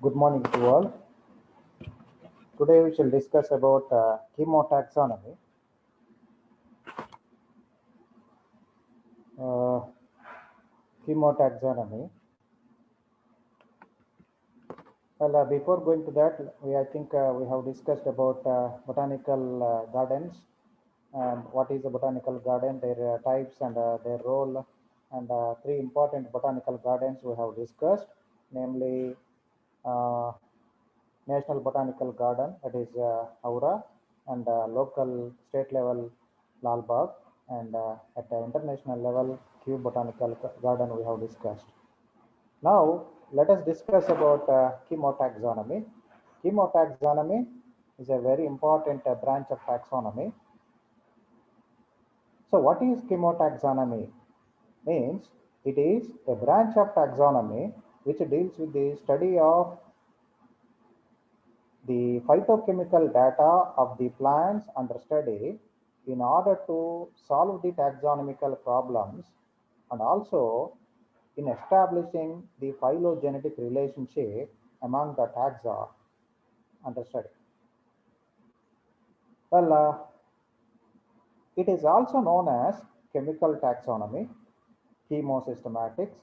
Good morning to all. Today we shall discuss about chemotaxonomy. Uh, chemotaxonomy. Well, before going to that, I think we have discussed about botanical gardens and what is a botanical garden, their types and their role, and three important botanical gardens we have discussed, namely uh, National Botanical Garden, that is Aura, and local state level Lalbagh, and at the international level Kew Botanical Garden we have discussed. Now let us discuss about chemotaxonomy. Chemotaxonomy is a very important branch of taxonomy. So what is chemotaxonomy? Means it is a branch of taxonomy which deals with the study of the phytochemical data of the plants under study in order to solve the taxonomical problems and also in establishing the phylogenetic relationship among the taxa under study. Well, it is also known as chemical taxonomy, chemosystematics,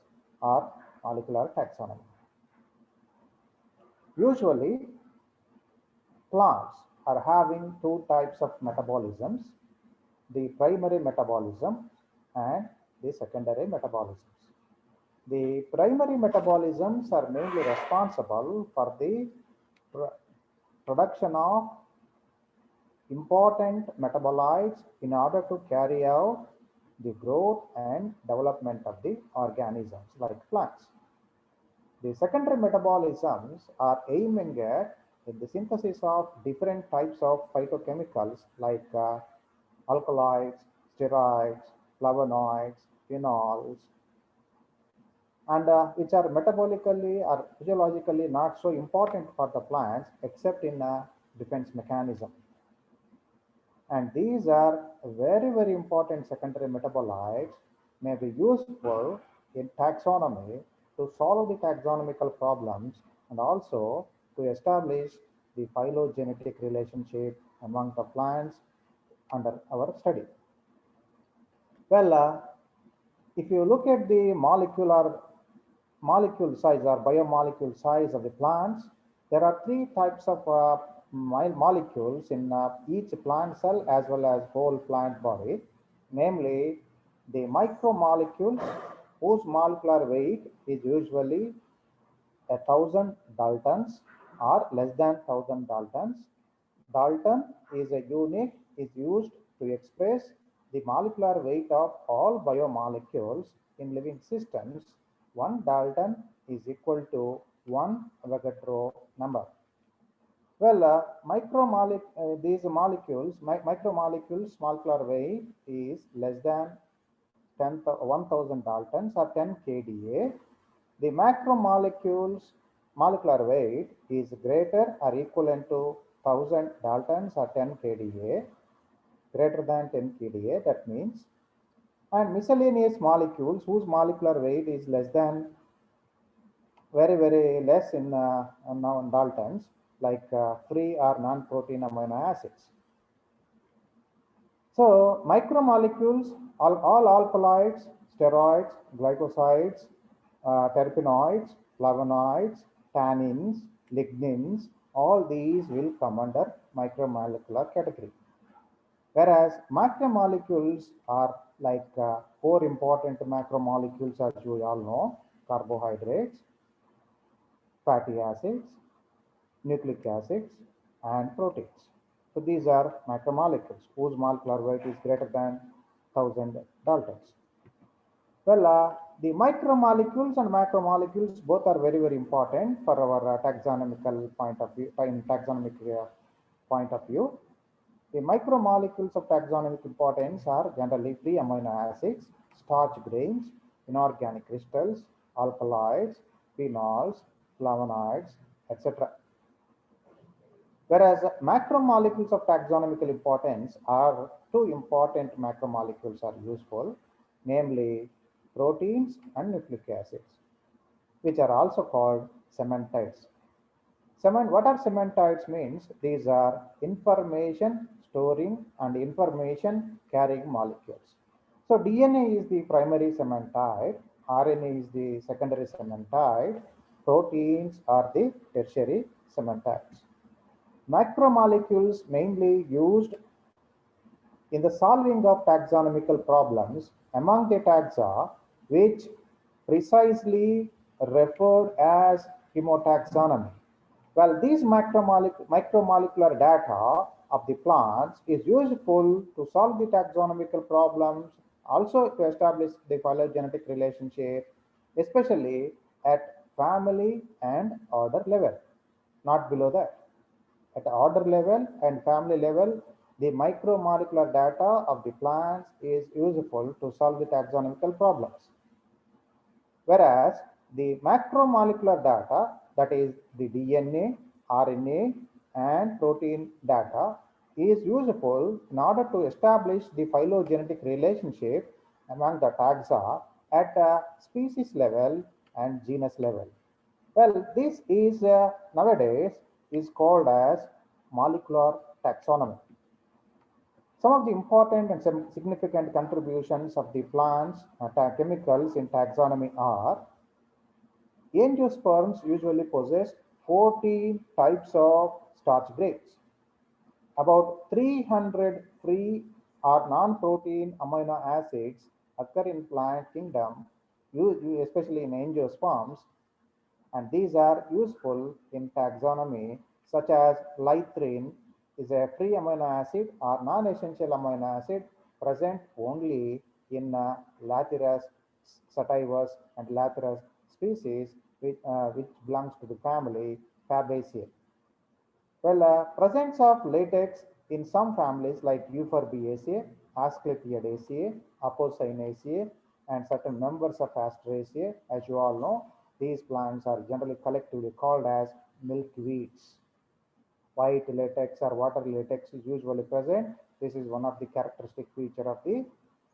or molecular taxonomy. Usually, plants are having two types of metabolisms, the primary metabolism and the secondary metabolisms. The primary metabolisms are mainly responsible for the production of important metabolites in order to carry out the growth and development of the organisms like plants. The secondary metabolisms are aiming at the synthesis of different types of phytochemicals like alkaloids, steroids, flavonoids, phenols, and which are metabolically or physiologically not so important for the plants except in a defense mechanism. And these are very important secondary metabolites may be useful in taxonomy to solve the taxonomical problems and also to establish the phylogenetic relationship among the plants under our study. Well, if you look at the molecule size or biomolecule size of the plants, there are three types of molecules in each plant cell as well as whole plant body, namely the micromolecules whose molecular weight is usually 1,000 daltons or less than 1,000 daltons. Dalton is a unit is used to express the molecular weight of all biomolecules in living systems. 1 dalton is equal to 1 Avogadro number. Well, these micromolecules molecular weight is less than 1,000 daltons or 10 kDa. The macromolecules molecular weight is greater or equivalent to 1,000 daltons or 10 kDa, greater than 10 kDa, that means. And miscellaneous molecules whose molecular weight is less than very less in daltons, like free or non-protein amino acids. So micromolecules, all alkaloids, steroids, glycosides, terpenoids, flavonoids, tannins, lignins, all these will come under micromolecular category. Whereas macromolecules are like four important macromolecules, as you all know: carbohydrates, fatty acids, nucleic acids, and proteins. So these are macromolecules whose molecular weight is greater than 1,000 daltons. Well, the micromolecules and macromolecules both are very important for our taxonomical point of view. In taxonomic point of view, the micromolecules of taxonomic importance are generally free amino acids, starch grains, inorganic crystals, alkaloids, phenols, flavonoids, etc. Whereas macromolecules of taxonomical importance are two important macromolecules are useful, namely proteins and nucleic acids, which are also called cementitides. What are cementoids means? These are information storing and information carrying molecules. So DNA is the primary cementoid, RNA is the secondary cementoid, proteins are the tertiary cementoids. Macromolecules mainly used in the solving of taxonomical problems among the taxa, which precisely referred as chemotaxonomy. Well, these micromolecular data of the plants is useful to solve the taxonomical problems, also to establish the phylogenetic relationship, especially at family and order level, not below that. At order level and family level, the micromolecular data of the plants is useful to solve the taxonomical problems. Whereas the macromolecular data, that is the DNA, RNA, and protein data, is useful in order to establish the phylogenetic relationship among the taxa at a species level and genus level. Well, this is nowadays is called as molecular taxonomy. Some of the important and some significant contributions of the plants chemicals in taxonomy are: angiosperms usually possess 14 types of starch breaks. About 300 free or non-protein amino acids occur in plant kingdom, especially in angiosperms, and these are useful in taxonomy, such as lythrine is a free amino acid or non-essential amino acid present only in Lathyrus sativus and Lathyrus species, which belongs to the family Fabaceae. Well, presence of latex in some families like Euphorbiaceae, Asclepiadaceae, Apocynaceae, and certain members of Asteraceae, as you all know, these plants are generally collectively called as milkweeds. White latex or water latex is usually present. This is one of the characteristic feature of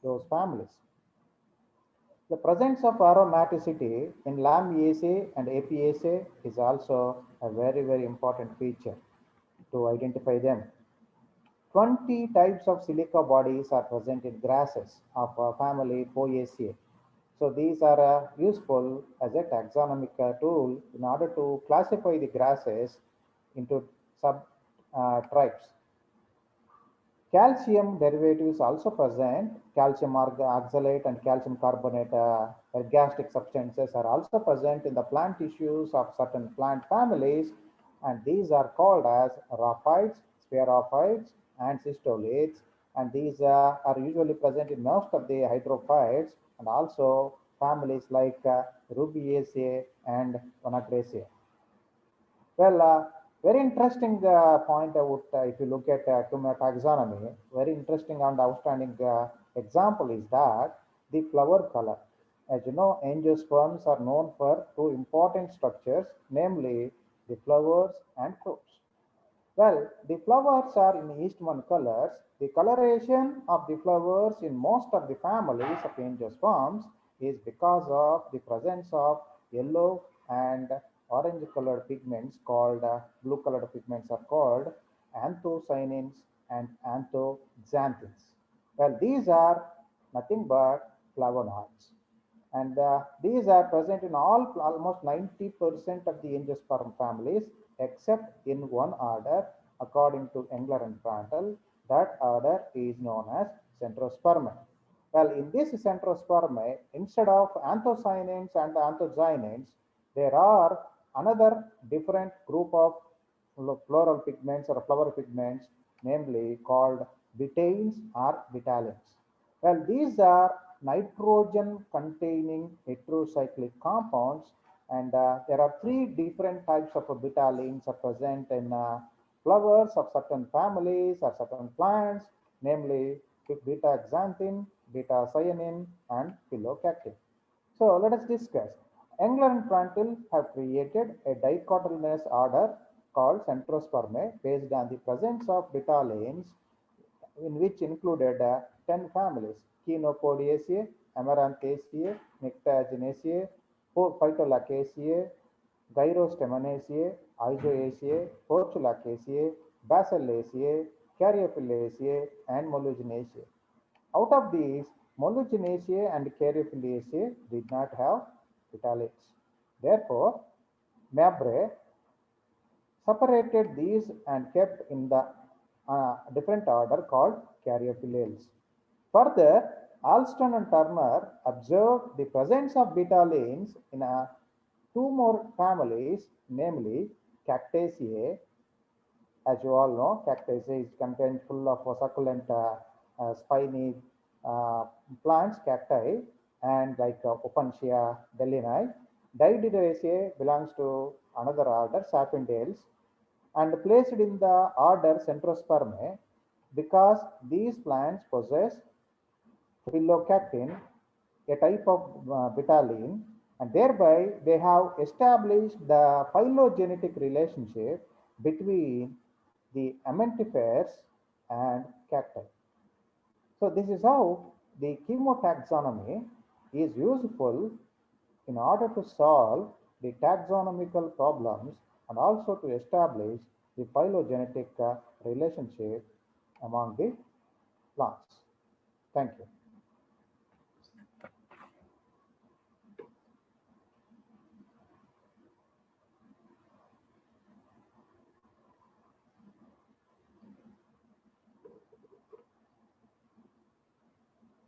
those families. The presence of aromaticity in Lamiaceae and Apiaceae is also a very, very important feature to identify them. 20 types of silica bodies are present in grasses of family Poaceae. So these are useful as a taxonomic tool in order to classify the grasses into sub tribes. Calcium derivatives also present. Calcium oxalate and calcium carbonate ergastic substances are also present in the plant tissues of certain plant families, and these are called as rhaphides, sphaerophytes, and cystolates. And these are usually present in most of the hydrophytes and also families like Rubiaceae and Vanagraceae. Well, very interesting point I would, if you look at tumor taxonomy, very interesting and outstanding example is that the flower color. As you know, angiosperms are known for two important structures, namely the flowers and fruits. Well, the flowers are in Eastman colors. The coloration of the flowers in most of the families of angiosperms is because of the presence of yellow and orange colored pigments called blue colored pigments are called anthocyanins and anthoxanthins. Well, these are nothing but flavonoids, and these are present in almost 90% of the angiosperm families except in one order according to Engler and Prandtl. That order is known as Centrospermae. Well, in this Centrospermae, instead of anthocyanins and anthocyanins, there are another different group of floral pigments or flower pigments, namely called betaines or betalins. Well, these are nitrogen containing heterocyclic compounds, and there are three different types of betalins are present in flowers of certain families or certain plants, namely beta xanthin, beta cyanin, and phylocactin. So let us discuss. Engler and Prandtl have created a dicotyledonous order called Centrospermae based on the presence of betalins, in which included 10 families: Chenopodiaceae, Amaranthaceae, Nyctaginaceae, Phytolacaceae, Gyrostemanaceae, Isoaceae, Portulacaceae, Basilaceae, Caryophyllaceae, and Moluginaceae. Out of these, Moluginaceae and Caryophyllaceae did not have petalates. Therefore, Mabry separated these and kept in the different order called Caryophyllales. Further, Alston and Turner observed the presence of betalains in two more families, namely Cactaceae. As you all know, Cactaceae is contained full of succulent spiny uh, plants, cacti, and like Opuntia delini. Dideraceae belongs to another order, Sapindales, and placed in the order Centrospermae because these plants possess phylocactin, a type of betaline, and thereby they have established the phylogenetic relationship between the ementifers and cacti. So this is how the chemotaxonomy is useful in order to solve the taxonomical problems and also to establish the phylogenetic relationship among the plants. Thank you.